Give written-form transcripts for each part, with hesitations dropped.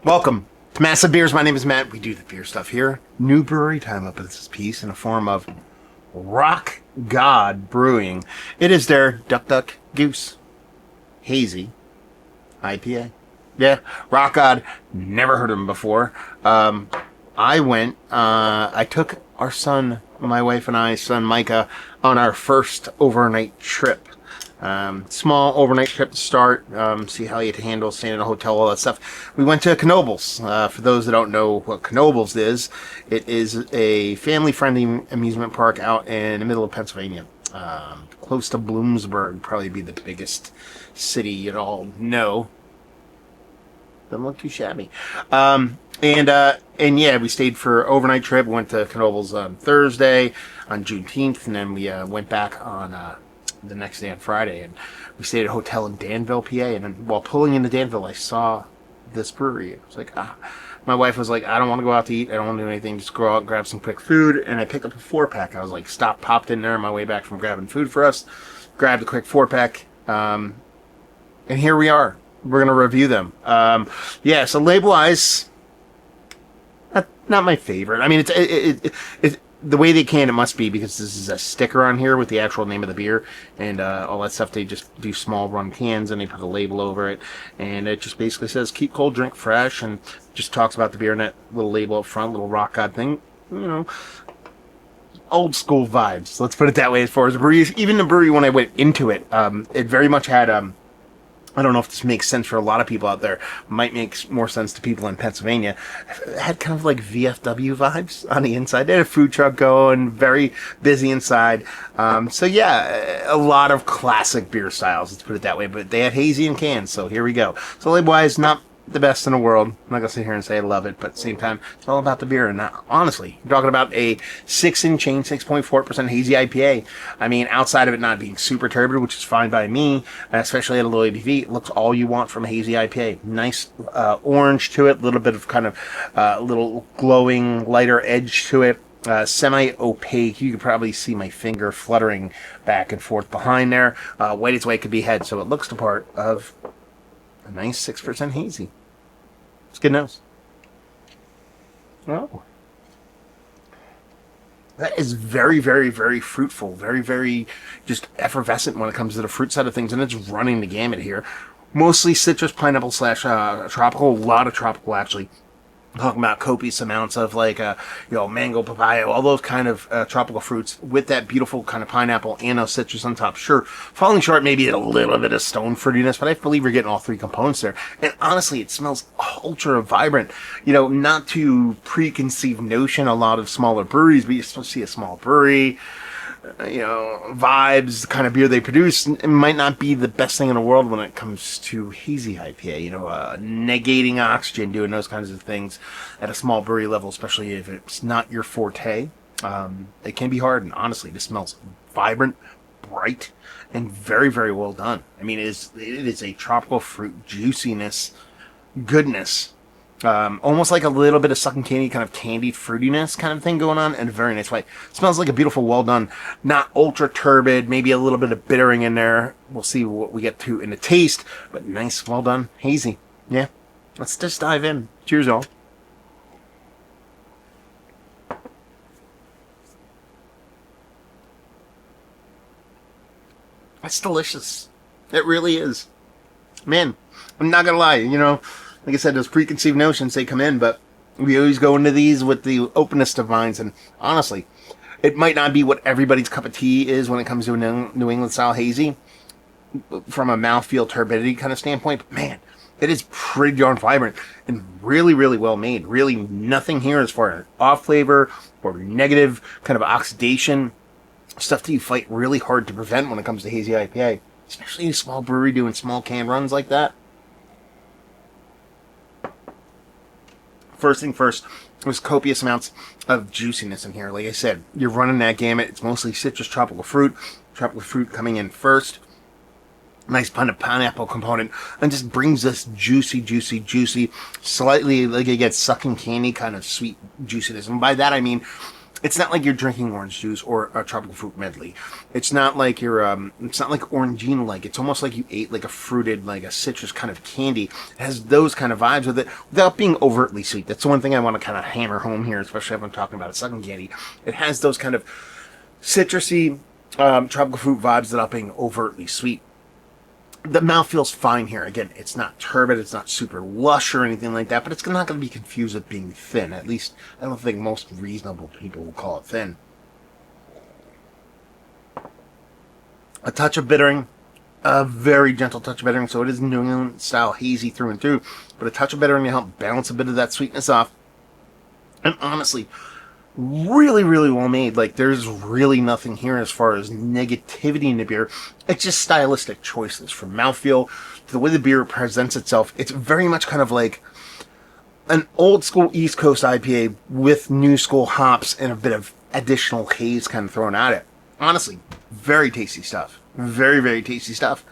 Welcome to Massive Beers. My name is Matt. We do the beer stuff here. New brewery time up with this piece in the form of Rock God Brewing. It is their Duck Duck Goose Hazie IPA. Yeah, Rock God. Never heard of them before. I took our son, my wife and I, son Micah, on our first overnight trip. Small overnight trip to start, see how you handle staying in a hotel, all that stuff. We went to Knoebels. For those that don't know what Knoebels is, it is a family-friendly amusement park out in the middle of Pennsylvania, close to Bloomsburg, probably be the biggest city you'd all know. Doesn't look too shabby. And yeah, we stayed for overnight trip. We went to Knoebels on Thursday, on Juneteenth, and then we went back on the next day on Friday, and we stayed at a hotel in Danville, PA. And then while pulling into Danville, I saw this brewery. I was like, my wife was like, I don't want to go out to eat. I don't want to do anything. Just go out and grab some quick food. And I picked up a 4-pack. I was like, popped in there on my way back from grabbing food for us. Grabbed a quick 4-pack. And here we are. We're going to review them. Yeah, so label-wise, not my favorite. I mean, it's the way they can, it must be because this is a sticker on here with the actual name of the beer and all that stuff. They just do small run cans and they put a label over it, and it just basically says keep cold, drink fresh, and just talks about the beer and that little label up front, little rock god thing. You know, old school vibes. Let's put it that way. As far as the brewery, even the brewery when I went into it, it very much had I don't know if this makes sense for a lot of people out there. Might make more sense to people in Pennsylvania. It had kind of like VFW vibes on the inside. They had a food truck going, very busy inside. So yeah, a lot of classic beer styles, let's put it that way. But they had hazy in cans, so here we go. So label-wise, not the best in the world. I'm not going to sit here and say I love it, but at the same time, it's all about the beer. And honestly, you're talking about a 6-in-chain, 6.4% hazy IPA. I mean, outside of it not being super turbid, which is fine by me, especially at a low ABV, it looks all you want from a hazy IPA. Nice orange to it, a little bit of kind of little glowing, lighter edge to it. Semi-opaque. You could probably see my finger fluttering back and forth behind there. White its way could be head, so it looks the part of a nice 6% hazy. It's good nose. Oh. That is very, very, very fruitful. Very, very just effervescent when it comes to the fruit side of things. And it's running the gamut here. Mostly citrus, pineapple / tropical. A lot of tropical, actually. Talking about copious amounts of mango, papaya, all those kind of tropical fruits with that beautiful kind of pineapple and a citrus on top. Sure, falling short maybe a little bit of stone fruitiness, but I believe you're getting all three components there. And honestly, it smells ultra vibrant. You know, not to preconceived notion a lot of smaller breweries, but you're supposed to see a small brewery. Vibes, the kind of beer they produce, it might not be the best thing in the world when it comes to hazy IPA, negating oxygen, doing those kinds of things at a small brewery level, especially if it's not your forte. It can be hard, and honestly, this smells vibrant, bright, and very, very well done. I mean, it is a tropical fruit juiciness, goodness. Almost like a little bit of sucking candy, kind of candied fruitiness kind of thing going on in a very nice way. Smells like a beautiful, well done, not ultra turbid, maybe a little bit of bittering in there. We'll see what we get to in the taste, but nice, well done, hazy. Yeah, let's just dive in. Cheers, all. That's delicious. It really is. Man, I'm not gonna lie, like I said, those preconceived notions, they come in, but we always go into these with the openest of minds. And honestly, it might not be what everybody's cup of tea is when it comes to a New England style hazy from a mouthfeel turbidity kind of standpoint. But man, it is pretty darn vibrant and really, really well made. Really nothing here as far as off flavor or negative kind of oxidation. Stuff that you fight really hard to prevent when it comes to hazy IPA. Especially in a small brewery doing small can runs like that. First thing first, there's copious amounts of juiciness in here. Like I said, you're running that gamut. It's mostly citrus, tropical fruit coming in first. Nice kind of pineapple component, and just brings this juicy, slightly like it gets sucking candy kind of sweet juiciness. And by that I mean It's not like you're drinking orange juice or a tropical fruit medley. It's not like it's not like Orangina like. It's almost like you ate like a fruited, like a citrus kind of candy. It has those kind of vibes with it without being overtly sweet. That's the one thing I want to kind of hammer home here, especially if I'm talking about a sucking candy. It has those kind of citrusy, tropical fruit vibes without being overtly sweet. The mouth feels fine here. Again, it's not turbid, it's not super lush or anything like that, but it's not going to be confused with being thin. At least, I don't think most reasonable people will call it thin. A touch of bittering, a very gentle touch of bittering, so it is New England style hazy through and through, but a touch of bittering to help balance a bit of that sweetness off. And honestly, really, really well made. Like, there's really nothing here as far as negativity in the beer. It's just stylistic choices from mouthfeel to the way the beer presents itself. It's very much kind of like an old school East Coast IPA with new school hops and a bit of additional haze kind of thrown at it. Honestly, very tasty stuff. Very, very tasty stuff.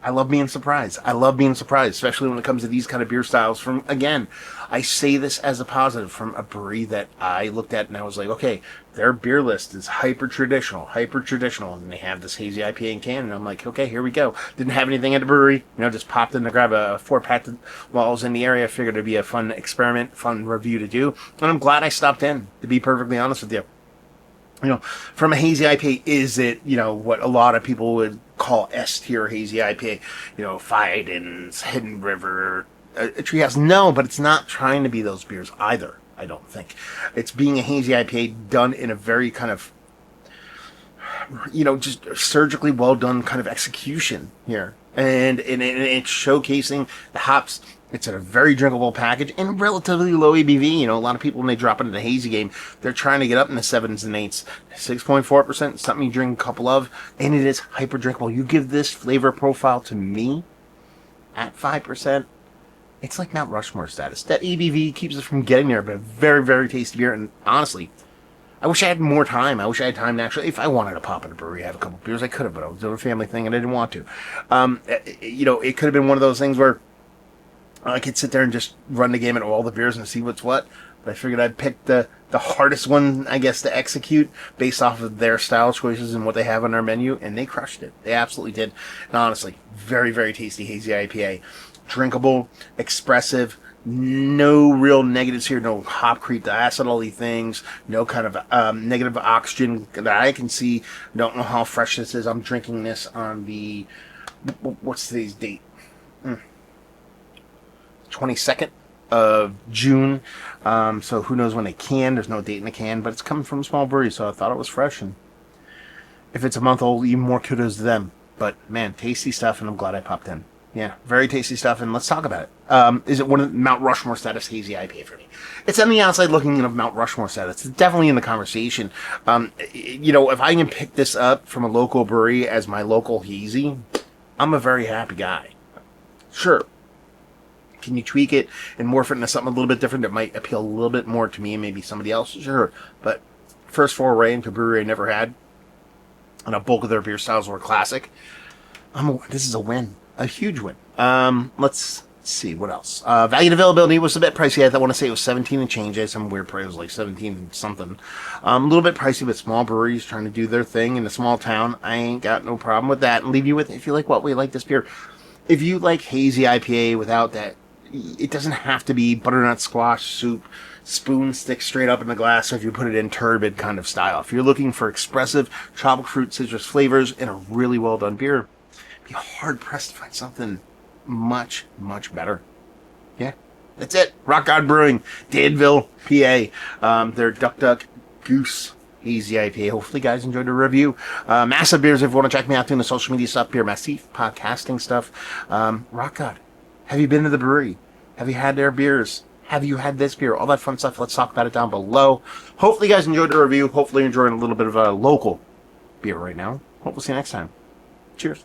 I love being surprised. I love being surprised, especially when it comes to these kind of beer styles from, again, I say this as a positive from a brewery that I looked at and I was like, okay, their beer list is hyper traditional, and they have this hazy IPA in can, and I'm like, okay, here we go. Didn't have anything at the brewery, just popped in to grab a 4-pack while I was in the area. Figured it'd be a fun experiment, fun review to do, and I'm glad I stopped in, to be perfectly honest with you. From a hazy IPA, is it, what a lot of people would call S-tier hazy IPA? Fidens, Hidden River, a Treehouse. No, but it's not trying to be those beers either, I don't think. It's being a hazy IPA done in a very kind of, just surgically well done kind of execution here. And it's showcasing the hops. It's in a very drinkable package and relatively low ABV. A lot of people, when they drop into the hazy game, they're trying to get up in the 7s and 8s. 6.4%, something you drink a couple of, and it is hyper drinkable. You give this flavor profile to me at 5%, it's like Mount Rushmore status. That ABV keeps us from getting there, but a very, very tasty beer. And honestly, I wish I had more time. I wish I had time to actually, if I wanted to pop in a brewery, have a couple beers, I could have, but I was doing a family thing and I didn't want to. It could have been one of those things where I could sit there and just run the game at all the beers and see what's what. But I figured I'd pick the hardest one, I guess, to execute based off of their style choices and what they have on their menu. And they crushed it. They absolutely did. And honestly, very, very tasty hazy IPA. Drinkable, expressive, no real negatives here, no hop creep, diacetyl things, no kind of negative oxygen that I can see. Don't know how fresh this is. I'm drinking this on the, what's today's date? 22nd of June. So who knows when they can. There's no date in the can, but it's coming from a small brewery, so I thought it was fresh. And if it's a month old, even more kudos to them. But man, tasty stuff, and I'm glad I popped in. Yeah, very tasty stuff, and let's talk about it. Is it one of the Mount Rushmore status hazy IPA for me? It's on the outside looking in of Mount Rushmore status. It's definitely in the conversation. If I can pick this up from a local brewery as my local hazy, I'm a very happy guy. Sure. Can you tweak it and morph it into something a little bit different that might appeal a little bit more to me and maybe somebody else? Sure. But first foray into a brewery I never had, and a bulk of their beer styles were classic. This is a win. A huge win. Let's see, what else? Value and availability was a bit pricey. I want to say it was 17 and change. I had some weird price. It was like 17 and something. A little bit pricey, but small breweries trying to do their thing in a small town. I ain't got no problem with that. And leave you with, if you like what we like this beer. If you like hazy IPA without that, it doesn't have to be butternut squash soup, spoon stick straight up in the glass, or if you put it in turbid kind of style. If you're looking for expressive tropical fruit citrus flavors in a really well done beer, be hard pressed to find something much, much better. Yeah, that's it. Rock God Brewing, Danville, PA. Their Duck Goose Hazy IPA. Hopefully, guys enjoyed the review. Massive Beers, if you want to check me out doing the social media stuff, Beer Massif, podcasting stuff. Rock God, have you been to the brewery? Have you had their beers? Have you had this beer? All that fun stuff. Let's talk about it down below. Hopefully, you guys enjoyed the review. Hopefully, you're enjoying a little bit of a local beer right now. Hope we'll see you next time. Cheers.